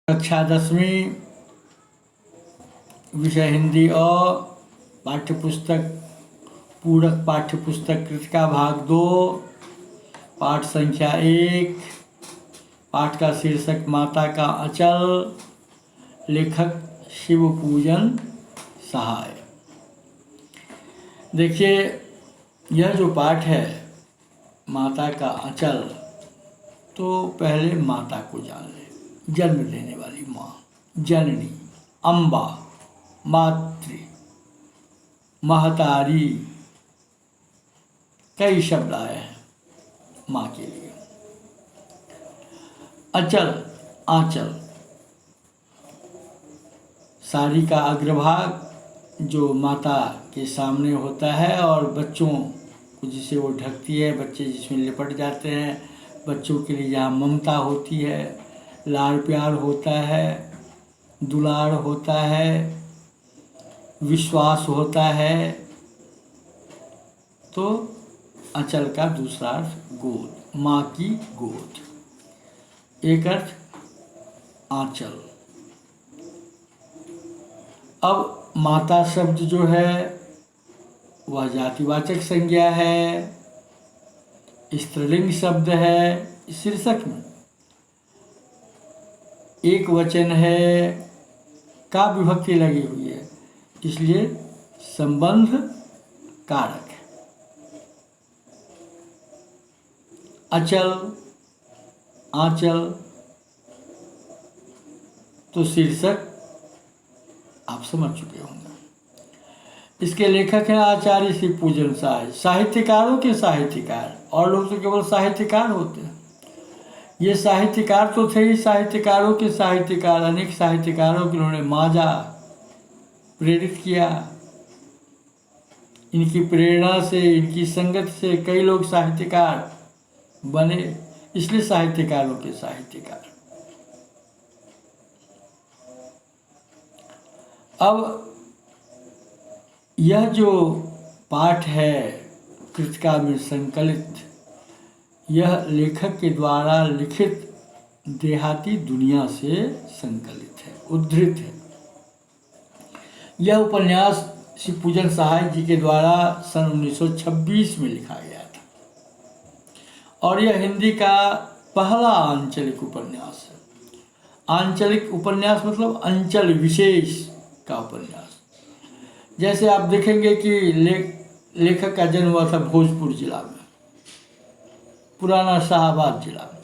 कक्षा 10वीं विषय हिंदी और पाठ्यपुस्तक पूरक पाठ्यपुस्तक कृतिका भाग 2 पाठ संख्या 1। पाठ का शीर्षक माता का अचल। लेखक शिव पूजन सहाय। देखिए, यह जो पाठ है माता का अचल, तो पहले माता को जान ले। जन्म देने वाली माँ, जननी, अम्बा, मातृ, महतारी, कई शब्द आए हैं माँ के लिए। अचल, आंचल, साड़ी का अग्रभाग जो माता के सामने होता है और बच्चों को जिसे वो ढकती है, बच्चे जिसमें लिपट जाते हैं। बच्चों के लिए जहाँ ममता होती है, लाड़ प्यार होता है, दुलार होता है, विश्वास होता है। तो अचल का दूसरा अर्थ गोद, माँ की गोद। एक अर्थ आंचल। अब माता शब्द जो है वह जातिवाचक संज्ञा है, स्त्रीलिंग शब्द है। शीर्षक में एक वचन है, का विभक्ति लगी हुई है, इसलिए संबंध कारक है। अचल, आंचल, तो शीर्षक आप समझ चुके होंगे। इसके लेखक हैं आचार्य शिव पूजन सहाय। साहित्यकारों के साहित्यकार, और लोग तो केवल साहित्यकार होते हैं। ये साहित्यकार तो थे ही साहित्यकारों के साहित्यकार। अनेक साहित्यकारों को इन्होंने मांझा, प्रेरित किया। इनकी प्रेरणा से, इनकी संगत से कई लोग साहित्यकार बने, इसलिए साहित्यकारों के साहित्यकार। अब यह जो पाठ है कृतिका में संकलित, यह लेखक के द्वारा लिखित देहाती दुनिया से संकलित है, उद्धृत है। यह उपन्यास शिव पूजन सहाय जी के द्वारा सन 1926 में लिखा गया था और यह हिंदी का पहला आंचलिक उपन्यास है। आंचलिक उपन्यास मतलब अंचल विशेष का उपन्यास। जैसे आप देखेंगे कि लेखक का जन्म हुआ था भोजपुर जिला में, पुराना शाहबाद जिला में।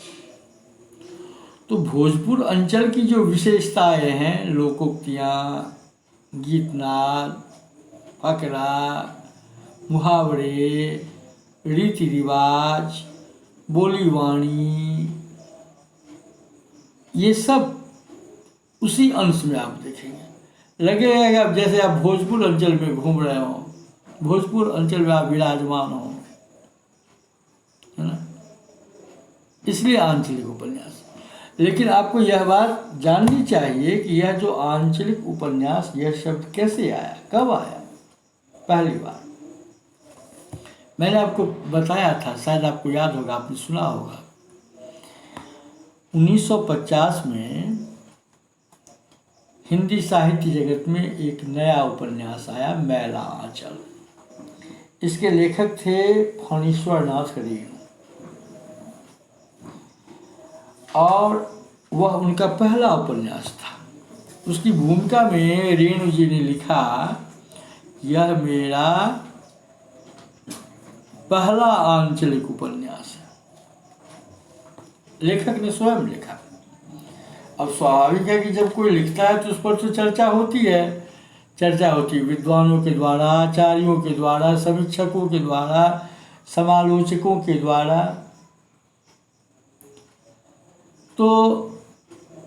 तो भोजपुर अंचल की जो विशेषताएं हैं, लोकोक्तियाँ, गीतनाद, फकरा, मुहावरे, रीति रिवाज, बोली वाणी, ये सब उसी अंश में आप देखेंगे। लगेगा कि अब जैसे आप भोजपुर अंचल में घूम रहे हो, भोजपुर अंचल में आप विराजमान हो, है ना। इसलिए आंचलिक उपन्यास। लेकिन आपको यह बात जाननी चाहिए कि यह जो आंचलिक उपन्यास, यह शब्द कैसे आया, कब आया। पहली बार मैंने आपको बताया था, शायद आपको याद होगा, आपने सुना होगा। 1950 में हिंदी साहित्य जगत में एक नया उपन्यास आया, मैला आंचल। इसके लेखक थे फणीश्वर नाथ रेणु और वह उनका पहला उपन्यास था। उसकी भूमिका में रेणु जी ने लिखा, यह मेरा पहला आंचलिक उपन्यास है। लेखक ने स्वयं लिखा। अब स्वाभाविक है कि जब कोई लिखता है तो उस पर तो चर्चा होती है। चर्चा होती है विद्वानों के द्वारा, आचार्यों के द्वारा, समीक्षकों के द्वारा, समालोचकों के द्वारा। तो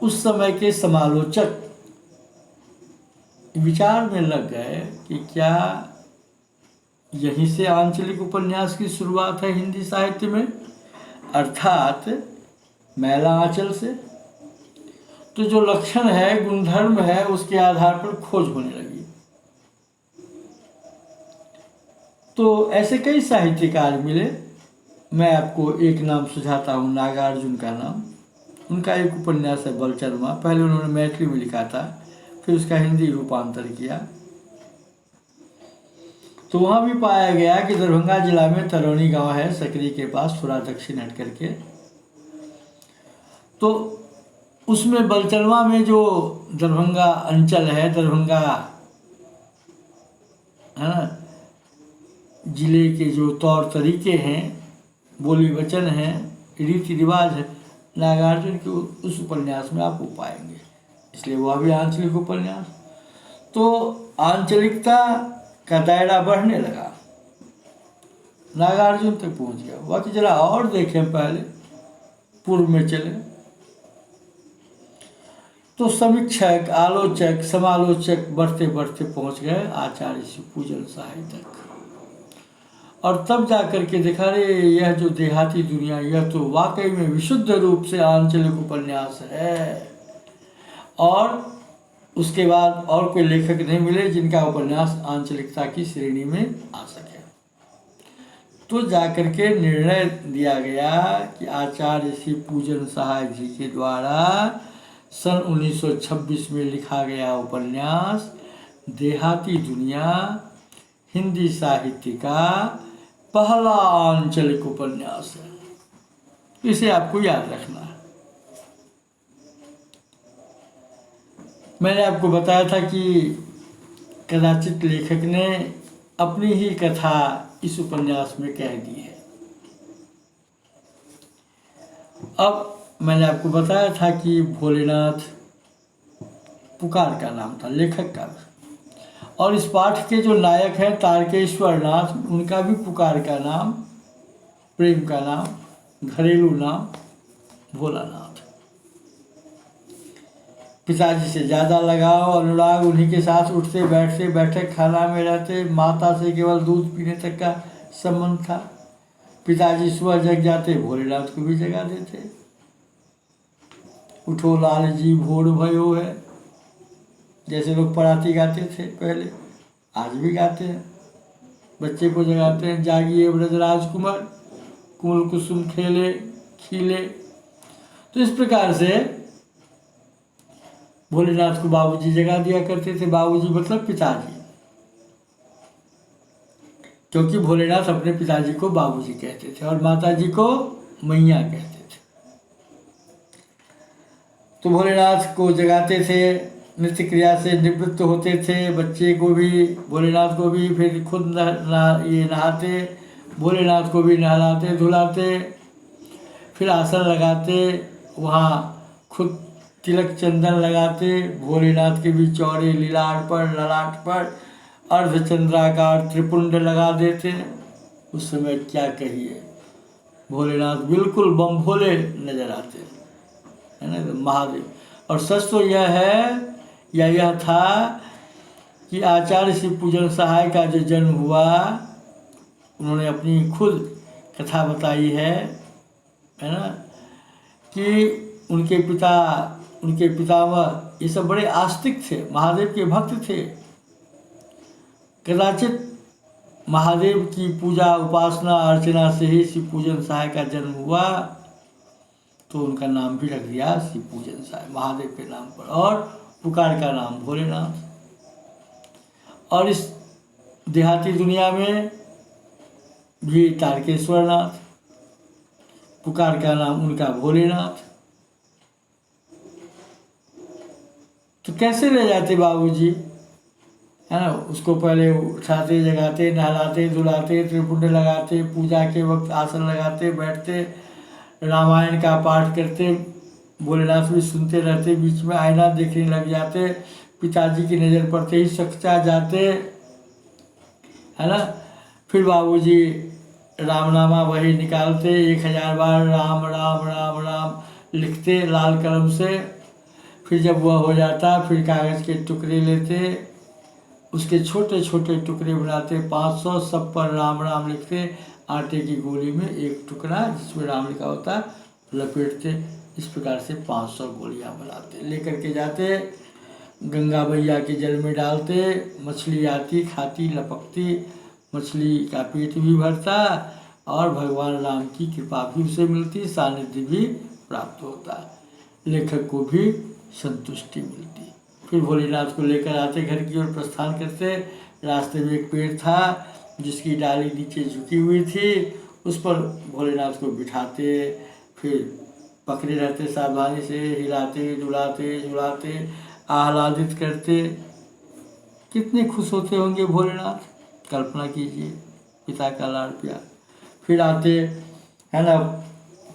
उस समय के समालोचक विचार में लग गए कि क्या यहीं से आंचलिक उपन्यास की शुरुआत है हिंदी साहित्य में, अर्थात मैला आंचल से। तो जो लक्षण है, गुणधर्म है, उसके आधार पर खोज होने लगी। तो ऐसे कई साहित्यकार मिले। मैं आपको एक नाम सुझाता हूँ, नागार्जुन का नाम। उनका एक उपन्यास है बलचरमा। पहले उन्होंने मैथिली में लिखा था, फिर उसका हिंदी रूपांतर किया। तो वहाँ भी पाया गया कि दरभंगा जिला में तरौनी गांव है, सकरी के पास, थोड़ा दक्षिण हट करके। तो उसमें बलचरमा में जो दरभंगा अंचल है, दरभंगा है ना, जिले के जो तौर तरीके हैं, बोली वचन हैं, रीति रिवाज है, नागार्जुन के उस उपन्यास में आपको पाएंगे। इसलिए वह भी आंचलिक उपन्यास। तो आंचलिकता का दायरा बढ़ने लगा, नागार्जुन तक पहुंच गया। बाकी जरा और देखें, पहले पूर्व में चले तो समीक्षक, आलोचक, समालोचक बढ़ते बढ़ते पहुंच गए आचार्य शिवपूजन सहाय तक। और तब जाकर के देखा, रे यह जो देहाती दुनिया, यह तो वाकई में विशुद्ध रूप से आंचलिक उपन्यास है। और उसके बाद और कोई लेखक नहीं मिले जिनका उपन्यास आंचलिकता की श्रेणी में आ सके। तो जाकर के निर्णय दिया गया कि आचार्य शिवपूजन सहाय जी के द्वारा सन 1926 में लिखा गया उपन्यास देहाती दुनिया हिंदी साहित्य का पहला आंचलिक उपन्यास है। इसे आपको याद रखना है। मैंने आपको बताया था कि कदाचित लेखक ने अपनी ही कथा इस उपन्यास में कह दी है। अब मैंने आपको बताया था कि भोलेनाथ पुकार का नाम था लेखक का, और इस पाठ के जो नायक हैं तारकेश्वर नाथ, उनका भी पुकार का नाम, प्रेम का नाम, घरेलू नाम भोलानाथ। पिताजी से ज़्यादा लगाव, अनुराग, उन्हीं के साथ उठते बैठते, बैठक खाना में रहते, माता से केवल दूध पीने तक का संबंध था। पिताजी सुबह जग जाते, भोलेनाथ को भी जगा देते। उठो लाल जी भोर भयो है, जैसे लोग पराती गाते थे पहले, आज भी गाते हैं। बच्चे को जगाते हैं, जागिए ब्रजराज कुमार, कुमल कुसुम खेले खिले। तो इस प्रकार से भोलेनाथ को बाबूजी जगा दिया करते थे। बाबूजी मतलब पिताजी, क्योंकि भोलेनाथ अपने पिताजी को बाबूजी कहते थे और माताजी को मैया कहते थे। तो भोलेनाथ को जगाते थे, नित्य क्रिया से निवृत्त होते थे, बच्चे को भी, भोलेनाथ को भी, फिर खुद नहाते, भोलेनाथ को भी नहलाते धुलाते, फिर आसन लगाते, वहाँ खुद तिलक चंदन लगाते, भोलेनाथ के भी चौड़े लीलाट पर, ललाट पर अर्धचंद्राकार त्रिपुंड लगा देते। उस समय क्या कहिए, भोलेनाथ बिल्कुल बम भोले नजर आते, है ना, महादेव। और सच तो यह है, या यह था कि आचार्य शिवपूजन सहाय का जो जन्म हुआ, उन्होंने अपनी खुद कथा बताई है ना, कि उनके पितामह ये सब बड़े आस्तिक थे, महादेव के भक्त थे। कदाचित महादेव की पूजा उपासना अर्चना से ही शिवपूजन सहाय का जन्म हुआ, तो उनका नाम भी रख दिया शिवपूजन सहाय, महादेव के नाम पर, और पुकार का नाम भोलेनाथ। और इस देहाती दुनिया में भी तारकेश्वर नाथ, पुकार का नाम उनका भोलेनाथ। तो कैसे ले जाते बाबूजी, है ना, उसको पहले उठाते, जगाते, नहलाते, धुलाते, त्रिपुंड लगाते, पूजा के वक्त आसन लगाते, बैठते, रामायण का पाठ करते, भोलेनाथ भी सुनते रहते, बीच में आईना देखने लग जाते, पिताजी की नज़र पड़ते ही सकचा जाते, है ना। फिर बाबूजी रामनामा वही निकालते, 1000 बार राम राम राम राम लिखते लाल कलम से। फिर जब वह हो जाता, फिर कागज़ के टुकड़े लेते, उसके छोटे छोटे टुकड़े बनाते, 500, सब पर राम राम लिखते, आटे की गोली में एक टुकड़ा जिसमें राम लिखा होता लपेटते। इस प्रकार से 500 गोलियां बनाते, लेकर के जाते, गंगा मैया के जल में डालते, मछली आती, खाती, लपकती, मछली का पेट भी भरता और भगवान राम की कृपा भी उसे मिलती, सानिध्य भी प्राप्त होता। लेखक को भी संतुष्टि मिलती। फिर भोलेनाथ को लेकर आते, घर की ओर प्रस्थान करते। रास्ते में एक पेड़ था जिसकी डाली नीचे झुकी हुई थी, उस पर भोलेनाथ को बिठाते, फिर पकड़े रहते, सावधानी से हिलाते, डुलाते, झुलाते, आह्लादित करते। कितने खुश होते होंगे भोलेनाथ, कल्पना कीजिए, पिता का लाड़ प्यार। फिर आते है ना,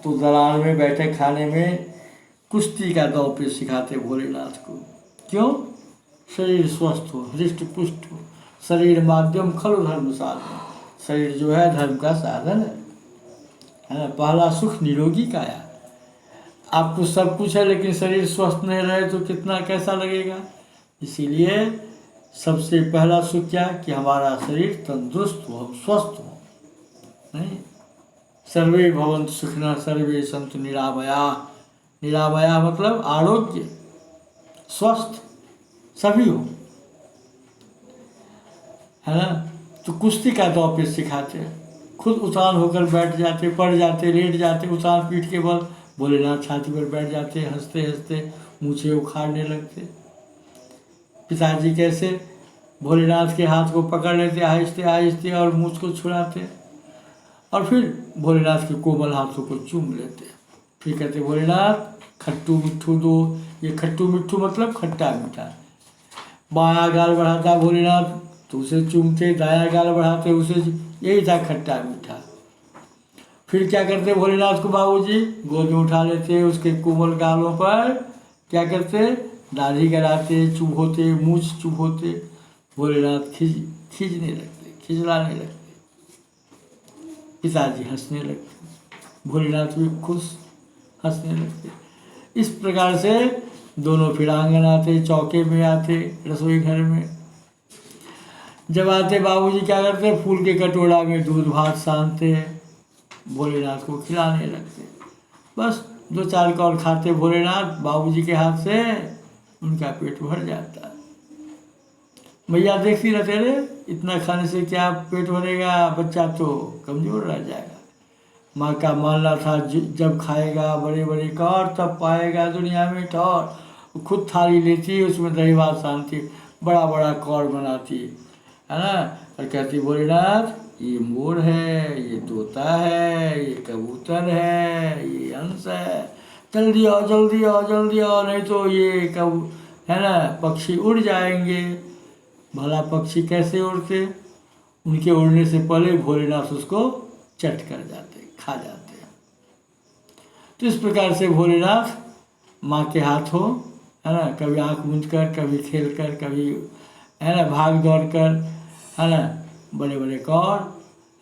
तो दलान में बैठे खाने में कुश्ती का दांव पे सिखाते भोलेनाथ को। क्यों? शरीर स्वस्थ हो, हृष्ट पुष्ट हो। शरीर माध्यम खलु धर्म साधन, शरीर जो है धर्म का साधन है ना। पहला सुख निरोगी काया। आपको सब कुछ है लेकिन शरीर स्वस्थ नहीं रहे तो कितना कैसा लगेगा। इसीलिए सबसे पहला सुख क्या, कि हमारा शरीर तंदुरुस्त हो, हम स्वस्थ हो। नहीं, सर्वे भवन्तु सुखिनः सर्वे सन्तु निरामयाः। निरामया मतलब आरोग्य, स्वस्थ सभी हो, है ना। तो कुश्ती का दांव पे सिखाते, खुद उतान होकर बैठ जाते, पड़ जाते, लेट जाते, उतान पीठ के बल भोलेनाथ छाती पर बैठ जाते, हंसते हंसते मूछें उखाड़ने लगते। पिताजी कैसे भोलेनाथ के हाथ को पकड़ लेते आहिस्ते आहिस्ते और मूछ को छुड़ाते, और फिर भोलेनाथ के कोमल हाथों को चूम लेते। फिर कहते भोलेनाथ खट्टू मिट्ठू दो। ये खट्टू मिट्ठू मतलब खट्टा मीठा। बायां गाल बढ़ाता भोलेनाथ तो उसे चूमते, दायां गाल बढ़ाते उसे, यही था खट्टा मीठा। फिर क्या करते भोलेनाथ को बाबूजी गोद में उठा लेते, उसके कोमल गालों पर क्या करते, दाढ़ी कराते, चुभोते, मूछ चुभोते। भोलेनाथ खींचने लगते, खिजलाने लगते, पिताजी हंसने लगते, भोलेनाथ भी खुश हंसने लगते। इस प्रकार से दोनों फिर आंगन आते, चौके में आते, रसोई घर में जब आते बाबूजी क्या करते, फूल के कटोरा में दूध भात सानते, भोलेनाथ को खिलाने लगते। बस 2-4 कौर खाते भोलेनाथ बाबूजी के हाथ से, उनका पेट भर जाता। मैया देखती रहते, रे इतना खाने से क्या पेट भरेगा, बच्चा तो कमज़ोर रह जाएगा। माँ का मानना था जब खाएगा बड़े बड़े कौर तब पाएगा दुनिया में ठौर। खुद थाली लेती, उसमें दही भात सानती, बड़ा बड़ा कौर बनाती, है ना, और कहती भोलेनाथ ये मोर है, ये तोता है, ये कबूतर है, ये हंस है, जल्दी आओ जल्दी आओ जल्दी आओ, नहीं तो ये कब है ना पक्षी उड़ जाएंगे। भला पक्षी कैसे उड़ते, उनके उड़ने से पहले भोलेनाथ उसको चट कर जाते, खा जाते हैं। तो इस प्रकार से भोलेनाथ माँ के हाथों, है ना, कभी आँख मूंद कर, कभी खेल कर, कभी है ना भाग दौड़ कर, है ना बड़े बड़े कौर,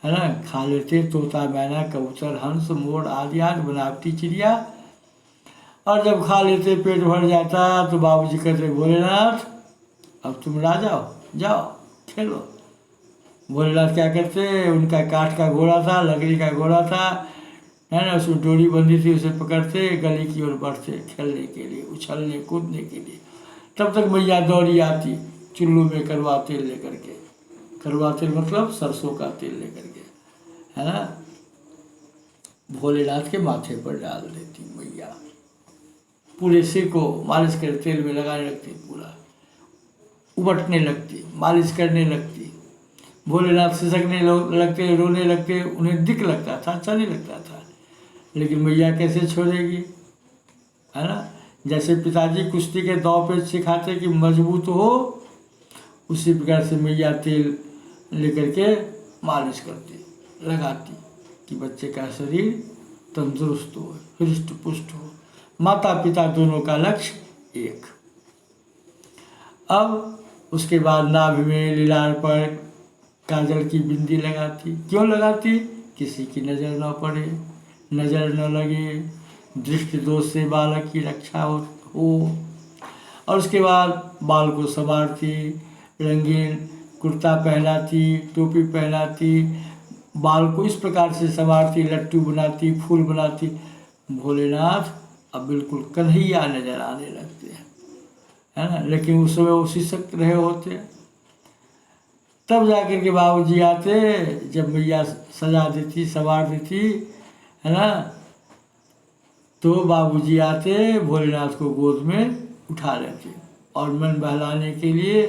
है ना खा लेते, तोता मैना कबूतर हंस मोर आदि आदि बनावटी चिड़िया। और जब खा लेते पेट भर जाता तो बाबूजी कहते भोलेनाथ अब तुम राजा हो, जाओ खेलो। भोलेनाथ क्या करते, उनका काठ का घोड़ा था, लकड़ी का घोड़ा था, है ना, उसमें डोरी बंधी थी, उसे पकड़ते गली की ओर बढ़ते खेलने के लिए, उछलने कूदने के लिए। तब तक मैया दौड़ी आती चुल्लू में करवा तेल लेकर के, करवा तेल मतलब सरसों का तेल लेकर के, है ना, भोलेनाथ के माथे पर डाल देती मैया। पूरे सिर को मालिश कर तेल में लगाने लगती, पूरा उबटने लगती, मालिश करने लगती। भोलेनाथ सिसकने लगते, रोने लगते, उन्हें दिक लगता था, अच्छा नहीं लगता था, लेकिन मैया कैसे छोड़ेगी, है ना। जैसे पिताजी कुश्ती के दांव पे सिखाते कि मजबूत हो, उसी प्रकार से मैया तेल लेकर के मालिश करती, लगाती कि बच्चे का शरीर तंदुरुस्त हो, हृष्ट पुष्ट हो। माता पिता दोनों का लक्ष्य एक। अब उसके बाद नाभि में लीलार पर काजल की बिंदी लगाती। क्यों लगाती, किसी की नज़र न पड़े, नज़र न लगे, दृष्टि दोष से बालक की रक्षा हो। और उसके बाद बाल को संवारती, रंगीन कुर्ता पहनाती, टोपी पहनाती, बाल को इस प्रकार से संवारती, लट्टू बनाती, फूल बनाती। भोलेनाथ अब बिल्कुल कन्हैया नजर आने लगते हैं, है ना, लेकिन उस समय वो सिसक रहे होते। तब जाकर के बाबूजी आते, जब मैया सजा देती, संवार देती, है ना, तो बाबूजी आते, भोलेनाथ को गोद में उठा लेते और मन बहलाने के लिए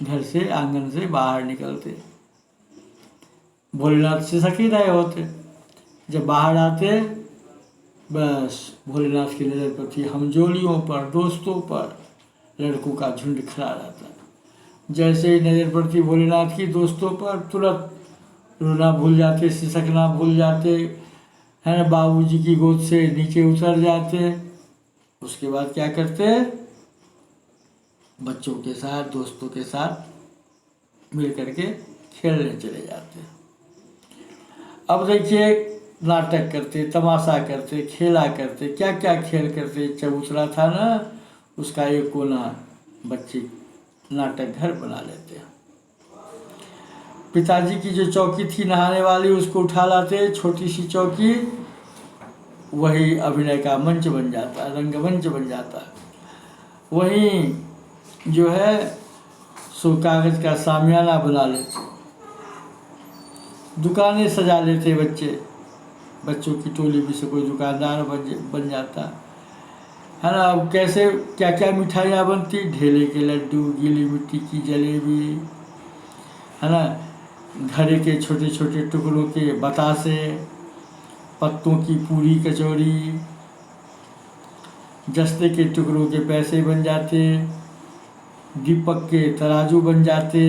घर से, आंगन से बाहर निकलते। भोलेनाथ सिसक ही रहे होते। जब बाहर आते, बस भोलेनाथ की नज़र पड़ती हमजोलियों पर, दोस्तों पर, लड़कों का झुंड खड़ा रहता। जैसे ही नज़र पड़ती भोलेनाथ की दोस्तों पर, तुरंत रोना भूल जाते, सिसकना भूल जाते, है ना, बाबूजी की गोद से नीचे उतर जाते। उसके बाद क्या करते, बच्चों के साथ, दोस्तों के साथ मिल करके खेलने चले जाते। अब देखिए, नाटक करते, तमाशा करते, खेला करते, क्या क्या खेल करते। चबूतरा था ना, उसका एक कोना बच्चे नाटक घर बना लेते। पिताजी की जो चौकी थी नहाने वाली, उसको उठा लाते, छोटी सी चौकी, वही अभिनय का मंच बन जाता, रंगमंच बन जाता। वहीं जो है सो कागज का सामियाना बना लेते, दुकानें सजा लेते बच्चे, बच्चों की टोली में से कोई दुकानदार बन जाता, है ना। अब कैसे, क्या क्या मिठाइयाँ बनती, ढेले के लड्डू, गीली मिट्टी की जलेबी, है ना, घड़े के छोटे छोटे टुकड़ों के बतासे, पत्तों की पूरी कचौड़ी, जस्ते के टुकड़ों के पैसे बन जाते, दीपक के तराजू बन जाते।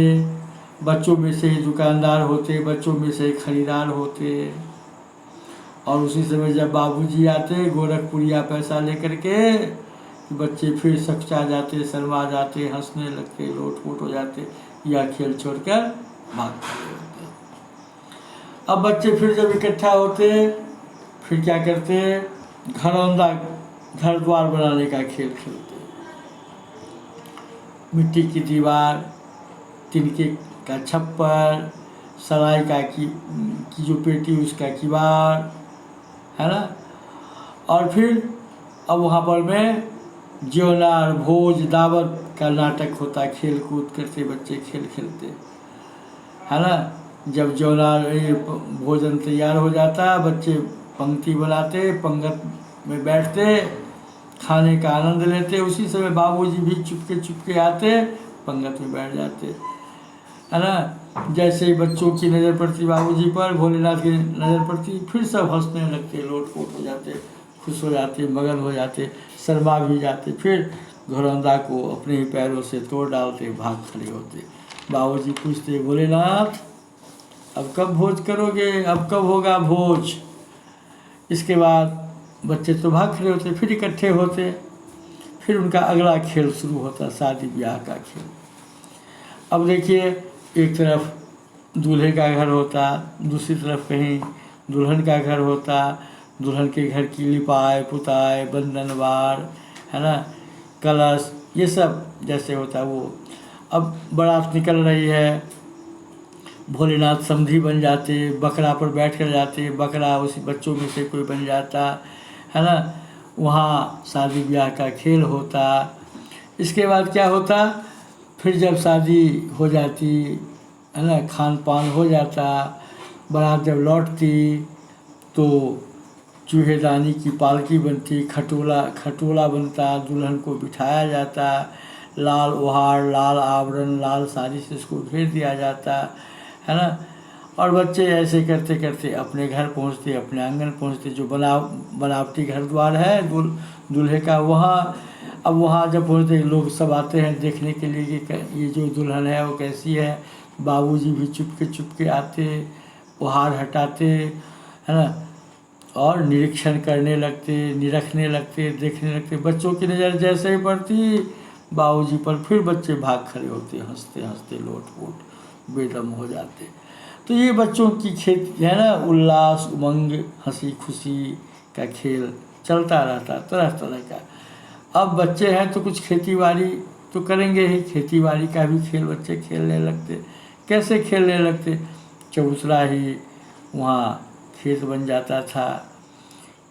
बच्चों में से ही दुकानदार होते, बच्चों में से ही खरीदार होते। और उसी समय जब बाबूजी आते गोरखपुरिया पैसा लेकर के, बच्चे फिर सकचा जाते, शर्मा जाते, हंसने लगते, लोटपोट हो जाते, या खेल छोड़कर भाग खड़े होते। अब बच्चे फिर जब इकट्ठा होते, फिर क्या करते, घरौंदा, घर द्वार बनाने का खेल खेलते। मिट्टी की दीवार, तिनके का छप्पर, सराय का की जो पेटी, उसका किवाड़, है ना। और फिर अब वहाँ पर में ज्योनार, भोज, दावत का नाटक होता, खेल कूद करते बच्चे, खेल खेलते, है ना। जब ज्योनार भोजन तैयार हो जाता, बच्चे पंक्ति बनाते, पंगत में बैठते, खाने का आनंद लेते। उसी समय बाबूजी भी चुपके चुपके आते, पंगत में बैठ जाते, है ना। जैसे ही बच्चों की नज़र पड़ती बाबूजी पर, भोलेनाथ की नज़र पड़ती, फिर सब हंसने लगते, लोटपोट हो जाते, खुश हो जाते, मगन हो जाते, शर्मा भी जाते। फिर घरौंदा को अपने ही पैरों से तोड़ डालते, भाग खड़े होते। बाबूजी पूछते, भोलेनाथ अब कब भोज करोगे, अब कब होगा भोज। इसके बाद बच्चे तो भाग खड़े होते, फिर इकट्ठे होते, फिर उनका अगला खेल शुरू होता, शादी ब्याह का खेल। अब देखिए, एक तरफ दूल्हे का घर होता, दूसरी तरफ कहीं दुल्हन का घर होता। दुल्हन के घर की लिपाई पुताई, बंधनवार, है ना, कलश, ये सब जैसे होता वो। अब बारात निकल रही है, भोलेनाथ समधी बन जाते, बकरा पर बैठ कर जाते, बकरा उसी बच्चों में से कोई बन जाता, है ना। वहाँ शादी ब्याह का खेल होता। इसके बाद क्या होता, फिर जब शादी हो जाती, है ना, खान पान हो जाता, बारात जब लौटती तो चूहेदानी की पालकी बनती, खटोला बनता, दुल्हन को बिठाया जाता, लाल ओहार, लाल आवरण, लाल साड़ी से उसको घेर दिया जाता, है ना। और बच्चे ऐसे करते करते अपने घर पहुंचते, अपने आंगन पहुंचते, जो बनावटी घर द्वार है दूल्हे का, वहाँ। अब वहाँ जब पहुँचते, लोग सब आते हैं देखने के लिए कि ये जो दुल्हन है वो कैसी है। बाबूजी भी चुपके आते, उपहार हटाते, है ना, और निरीक्षण करने लगते, निरखने लगते, देखने लगते। बच्चों की नज़र जैसे ही पड़ती बाबूजी पर, फिर बच्चे भाग खड़े होते, हंसते हंसते लोटपोट बेदम हो जाते। तो ये बच्चों की खेती है ना, उल्लास, उमंग, हंसी खुशी का खेल चलता रहता, तरह तरह का। अब बच्चे हैं तो कुछ खेती बाड़ी तो करेंगे ही, खेती बाड़ी का भी खेल बच्चे खेलने लगते। कैसे खेलने लगते, चबूतरा ही वहाँ खेत बन जाता था,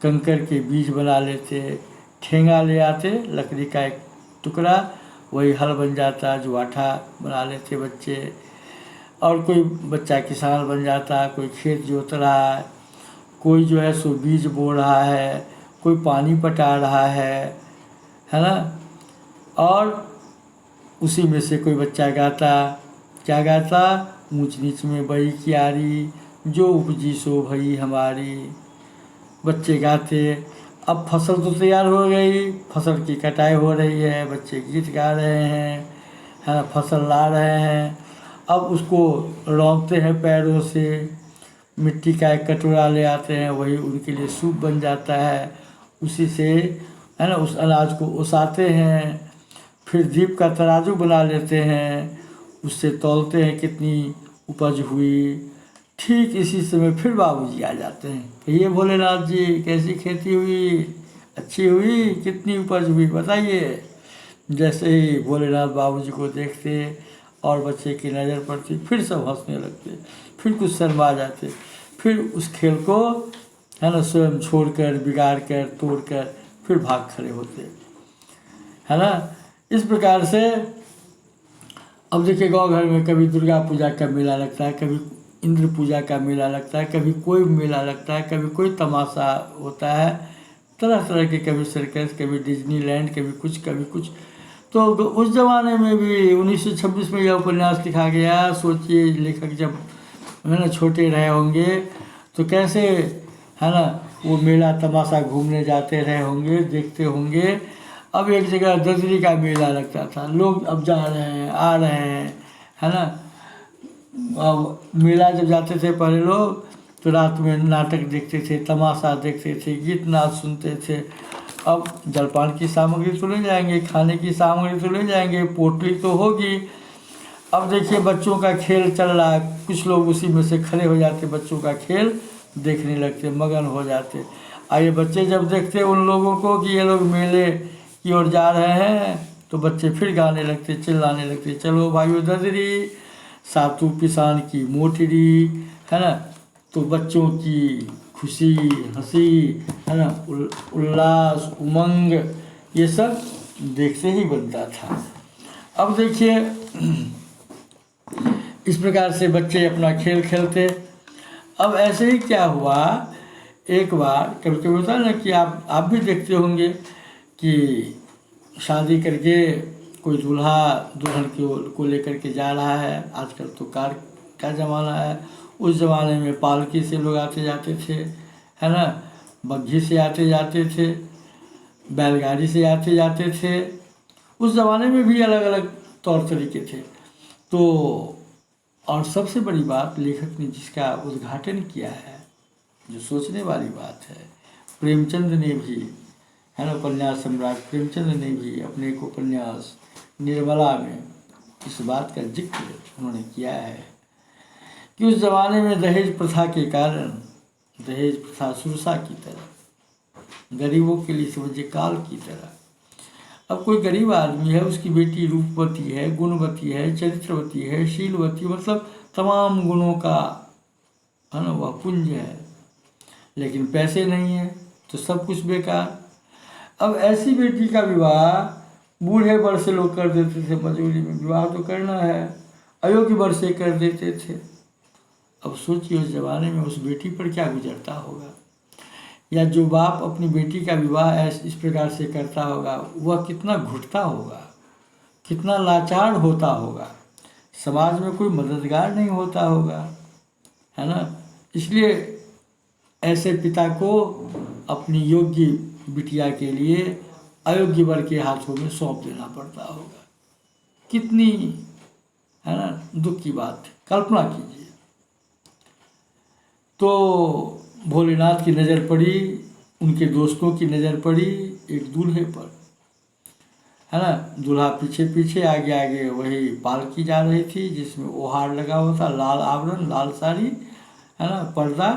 कंकर के बीज बना लेते, ठेंगा ले आते, लकड़ी का एक टुकड़ा, वही हल बन जाता, जुआठा बना लेते बच्चे। और कोई बच्चा किसान बन जाता, कोई खेत जोत रहा है, कोई जो है सो बीज बो रहा है, कोई पानी पटा रहा है ना। और उसी में से कोई बच्चा गाता, क्या गाता, ऊंच नीच में बई क्यारी, जो उपजी सो भई हमारी। बच्चे गाते। अब फसल तो तैयार हो गई, फसल की कटाई हो रही है, बच्चे गीत गा रहे हैं, है ना, फसल ला रहे हैं। अब उसको रौंदते हैं पैरों से, मिट्टी का एक कटोरा ले आते हैं, वही उनके लिए सूप बन जाता है। उसी से, है ना, उस अनाज को ओसाते हैं, फिर दीप का तराजू बना लेते हैं, उससे तौलते हैं कितनी उपज हुई। ठीक इसी समय फिर बाबूजी आ जाते हैं, कहिए भोलेनाथ जी कैसी खेती हुई, अच्छी हुई, कितनी उपज हुई बताइए। जैसे ही भोलेनाथ बाबूजी को देखते और बच्चे की नज़र पड़ती, फिर सब हंसने लगते, फिर कुछ शर्मा जाते, फिर उस खेल को, है ना, स्वयं छोड़कर, बिगाड़ कर, तोड़ कर फिर भाग खड़े होते, है ना। इस प्रकार से अब देखिए गांव घर में कभी दुर्गा पूजा का मेला लगता है, कभी इंद्र पूजा का मेला लगता है, कभी कोई मेला लगता है, कभी कोई तमाशा होता है, तरह तरह के, कभी सर्कस, कभी डिज्नीलैंड, कभी कुछ। तो उस ज़माने में भी 1926 में यह उपन्यास लिखा गया। सोचिए लेखक जब, है ना, छोटे रहे होंगे तो कैसे, है ना, वो मेला तमाशा घूमने जाते रहे होंगे, देखते होंगे। अब एक जगह ददरी का मेला लगता था, लोग अब जा रहे हैं, आ रहे हैं, है ना। अब मेला जब जाते थे पहले लोग, तो रात में नाटक देखते थे, तमाशा देखते थे, गीत नाच सुनते थे। अब जलपान की सामग्री तो ले जाएंगे, खाने की सामग्री तो ले जाएंगे, पोटली तो होगी। अब देखिए बच्चों का खेल चल रहा है, कुछ लोग उसी में से खड़े हो जाते, बच्चों का खेल देखने लगते, मगन हो जाते। आइए बच्चे जब देखते उन लोगों को कि ये लोग मेले की ओर जा रहे हैं, तो बच्चे फिर गाने लगते, चिल्लाने लगते, चलो भाइयों ददरी, सातू पिसान की मोटरी, है ना। तो बच्चों की खुशी, हंसी, है ना, उल्लास, उमंग, ये सब देखते ही बनता था। अब देखिए इस प्रकार से बच्चे अपना खेल खेलते। अब ऐसे ही क्या हुआ, एक बार कभी कभी होता है ना कि आप भी देखते होंगे कि शादी करके कोई दूल्हा दुल्हन को लेकर के जा रहा है। आजकल तो कार का ज़माना है, उस ज़माने में पालकी से लोग आते जाते थे, है ना, बग्घी से आते जाते थे, बैलगाड़ी से आते जाते थे। उस ज़माने में भी अलग अलग तौर तरीके थे। तो और सबसे बड़ी बात, लेखक ने जिसका उद्घाटन किया है, जो सोचने वाली बात है, प्रेमचंद ने भी, है ना, उपन्यास सम्राट प्रेमचंद ने भी अपने एक उपन्यास निर्मला में इस बात का जिक्र उन्होंने किया है कि उस ज़माने में दहेज प्रथा के कारण, दहेज प्रथा सुरसा की तरह, गरीबों के लिए समझिए काल की तरह। अब कोई गरीब आदमी है, उसकी बेटी रूपवती है, गुणवती है, चरित्रवती है, शीलवती, मतलब तमाम गुणों का, है ना, वह पुंज है, लेकिन पैसे नहीं है तो सब कुछ बेकार। अब ऐसी बेटी का विवाह बूढ़े वर से लोग कर देते थे, मजबूरी में विवाह तो करना है, अयोग्य वर से कर देते थे। अब सोचिए उस जमाने में उस बेटी पर क्या गुजरता होगा, या जो बाप अपनी बेटी का विवाह इस प्रकार से करता होगा, वह कितना घुटता होगा, कितना लाचार होता होगा, समाज में कोई मददगार नहीं होता होगा, है ना। इसलिए ऐसे पिता को अपनी योग्य बिटिया के लिए अयोग्य वर के हाथों में सौंप देना पड़ता होगा। कितनी, है ना, दुख की बात, कल्पना कीजिए। तो भोलेनाथ की नज़र पड़ी, उनके दोस्तों की नज़र पड़ी एक दूल्हे पर, है ना। दूल्हा पीछे पीछे, आगे आगे वही पालकी जा रही थी जिसमें ओहार लगा हुआ था, लाल आवरण, लाल साड़ी, है ना, पर्दा।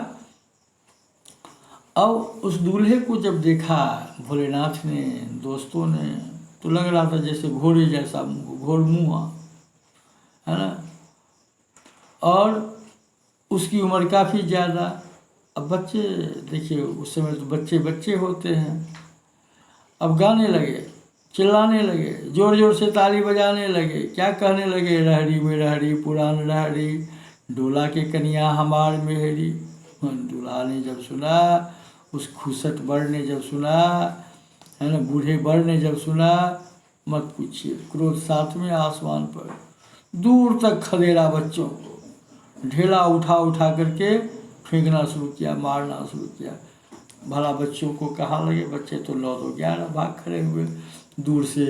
अब उस दूल्हे को जब देखा भोलेनाथ ने, दोस्तों ने, तो लग रहा था जैसे घोड़े जैसा मुँह, घोड़ मुँह, है ना, और उसकी उम्र काफ़ी ज़्यादा। अब बच्चे देखिए, उस समय तो बच्चे बच्चे होते हैं। अब गाने लगे, चिल्लाने लगे, जोर जोर से ताली बजाने लगे, क्या कहने लगे, रहरी में रहरी पुरान रहरी, डोला के कन्या हमार मेहरी। दूल्हा ने जब सुना, उस खुसट बड़ ने जब सुना, है ना, बूढ़े बड़ ने जब सुना, मत पूछिए, क्रोध सातवें आसमान पर, दूर तक खदेड़ा बच्चों को, ढेला उठा उठा करके फेंकना शुरू किया, मारना शुरू किया। भला बच्चों को कहाँ लगे, बच्चे तो 9-11 भाग खड़े हुए दूर से,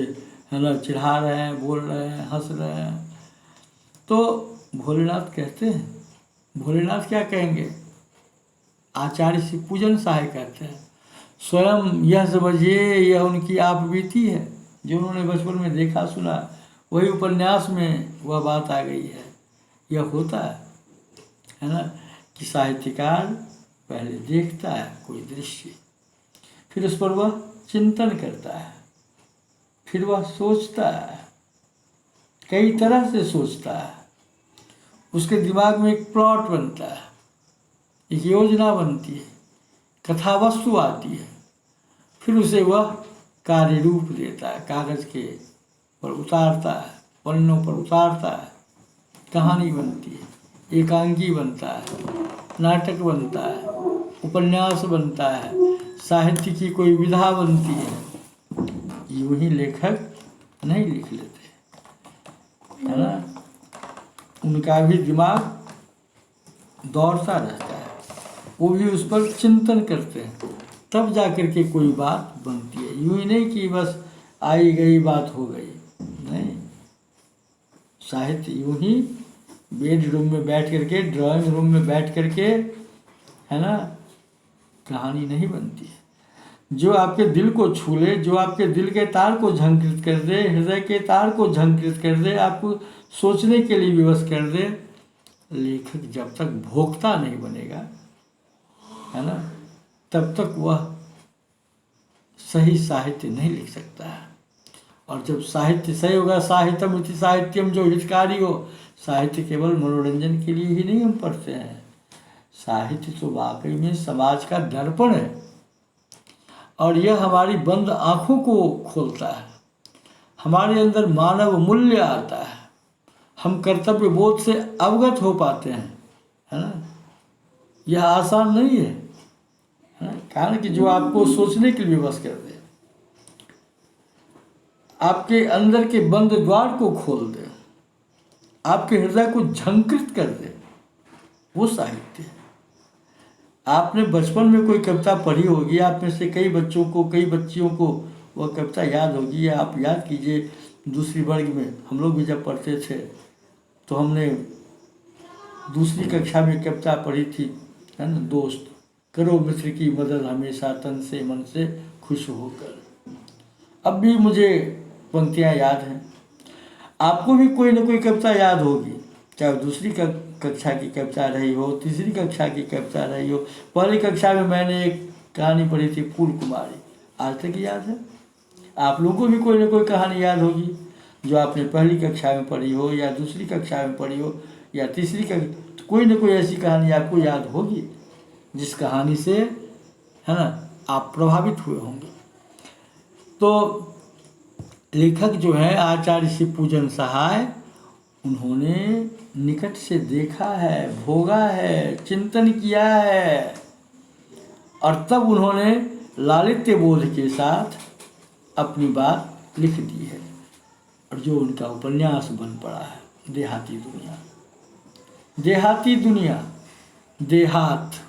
है ना, चिढ़ा रहे हैं, बोल रहे हैं, हंस रहे हैं। तो भोलेनाथ कहते हैं, भोलेनाथ क्या कहेंगे, आचार्य से पूजन सहाय कहते हैं, स्वयं यह समझिए यह उनकी आप बीती है, जो उन्होंने बचपन में देखा सुना, वही उपन्यास में वह बात आ गई है। यह होता है ना, कि साहित्यकार पहले देखता है कोई दृश्य, फिर उस पर वह चिंतन करता है, फिर वह सोचता है, कई तरह से सोचता है, उसके दिमाग में एक प्लॉट बनता है, एक योजना बनती है, कथा वस्तु आती है, फिर उसे वह कार्य रूप देता है, कागज के पर उतारता है, पन्नों पर उतारता है, कहानी बनती है, एकांकी बनता है, नाटक बनता है, उपन्यास बनता है, साहित्य की कोई विधा बनती है। यूं ही लेखक नहीं लिख लेते, है ना, उनका भी दिमाग दौड़ता रहता है, वो भी उस पर चिंतन करते हैं, तब जा कर के कोई बात बनती है। यूं ही नहीं कि बस आई गई बात हो गई, नहीं। साहित्य यूं ही बेडरूम में बैठ करके, ड्राइंग रूम में बैठ करके, है ना, कहानी नहीं बनती है। जो आपके दिल को छू ले, जो आपके दिल के तार को झंकृत कर दे, हृदय के तार को झंकृत कर दे, आपको सोचने के लिए विवश कर दे, लेखक जब तक भोक्ता नहीं बनेगा, है ना, तब तक वह सही साहित्य नहीं लिख सकता है। और जब साहित्य सही होगा, साहित्यम इति साहित्यम, जो हितकारी हो, साहित्य केवल मनोरंजन के लिए ही नहीं हम पढ़ते हैं, साहित्य तो वाकई में समाज का दर्पण है, और यह हमारी बंद आँखों को खोलता है, हमारे अंदर मानव मूल्य आता है, हम कर्तव्य बोध से अवगत हो पाते हैं, है ना। यह आसान नहीं है, कारण कि जो आपको सोचने के लिए विवश कर दे, आपके अंदर के बंद द्वार को खोल दे, आपके हृदय को झंकृत कर दे, वो साहित्य है। आपने बचपन में कोई कविता पढ़ी होगी, आप में से कई बच्चों को, कई बच्चियों को वह कविता याद होगी। आप याद कीजिए, दूसरी वर्ग में हम लोग भी जब पढ़ते थे तो हमने दूसरी कक्षा में कविता पढ़ी थी, है ना, दोस्त करो मित्र की मदद हमेशा तन से मन से खुश होकर। अब भी मुझे पंक्तियाँ याद हैं, आपको भी कोई ना कोई कविता याद होगी, चाहे दूसरी कक्षा की कविता रही हो, तीसरी कक्षा की कविता रही हो। पहली कक्षा में मैंने एक कहानी पढ़ी थी, फूल कुमारी, आज तक याद है। आप लोगों को भी कोई ना कोई कहानी याद होगी, जो आपने पहली कक्षा में पढ़ी हो, या दूसरी कक्षा में पढ़ी हो, या तीसरी कक्षा, कोई ना कोई ऐसी कहानी आपको याद होगी जिस कहानी से, है ना, आप प्रभावित हुए होंगे। तो लेखक जो है आचार्य श्री पूजन सहाय, उन्होंने निकट से देखा है, भोगा है, चिंतन किया है, और तब उन्होंने लालित्य बोध के साथ अपनी बात लिख दी है, और जो उनका उपन्यास बन पड़ा है, देहाती दुनिया। देहाती दुनिया, देहात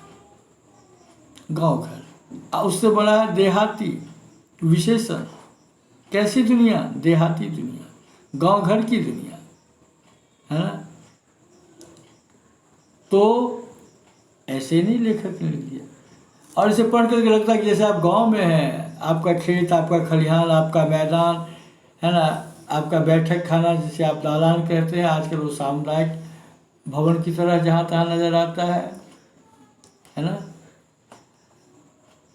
गांव घर, उससे बड़ा है देहाती विशेषण। कैसी दुनिया? देहाती दुनिया, गांव घर की दुनिया, है ना। तो ऐसे नहीं लेखक ने लिख दिया, और इसे पढ़ करके लगता है कि जैसे आप गांव में हैं, आपका खेत, आपका खलिहान, आपका मैदान, है ना, आपका बैठक खाना जिसे आप दालान कहते हैं, आजकल वो सामुदायिक भवन की तरह जहाँ तहाँ नज़र आता है ना।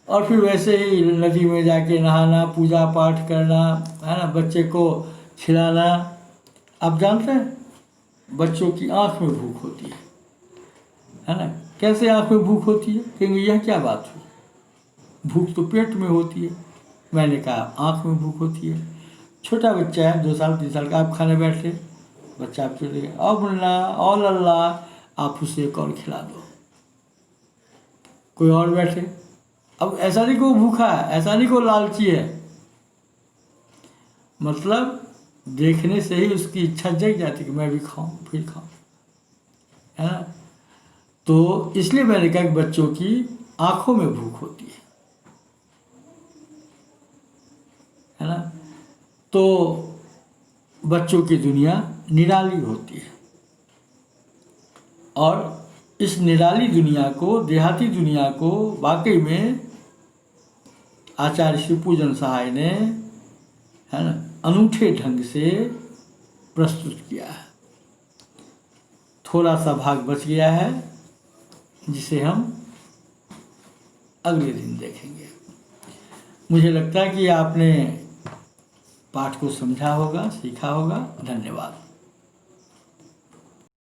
और फिर वैसे ही नदी में जाके नहाना, पूजा पाठ करना, है ना, बच्चे को खिलाना। आप जानते हैं बच्चों की आँख में भूख होती है ना। कैसे आँख में भूख होती है? कहेंगे यह क्या बात हुई, भूख तो पेट में होती है। मैंने कहा आँख में भूख होती है। छोटा बच्चा है, 2 साल 3 साल का, आप खाने बैठे, बच्चा आपको देगा, और मुन्ना और लल्ला, आप उसे एक और खिला दो। कोई और बैठे, अब ऐसा नहीं कि वो भूखा है, ऐसा नहीं कि वो लालची है, मतलब देखने से ही उसकी इच्छा जग जाती कि मैं भी खाऊं, फिर खाऊं, है ना। तो इसलिए मैंने कहा कि बच्चों की आंखों में भूख होती है ना। तो बच्चों की दुनिया निराली होती है, और इस निराली दुनिया को, देहाती दुनिया को वाकई में आचार्य श्री पूजन सहाय ने, है ना, अनूठे ढंग से प्रस्तुत किया है। थोड़ा सा भाग बच गया है जिसे हम अगले दिन देखेंगे। मुझे लगता है कि आपने पाठ को समझा होगा, सीखा होगा। धन्यवाद।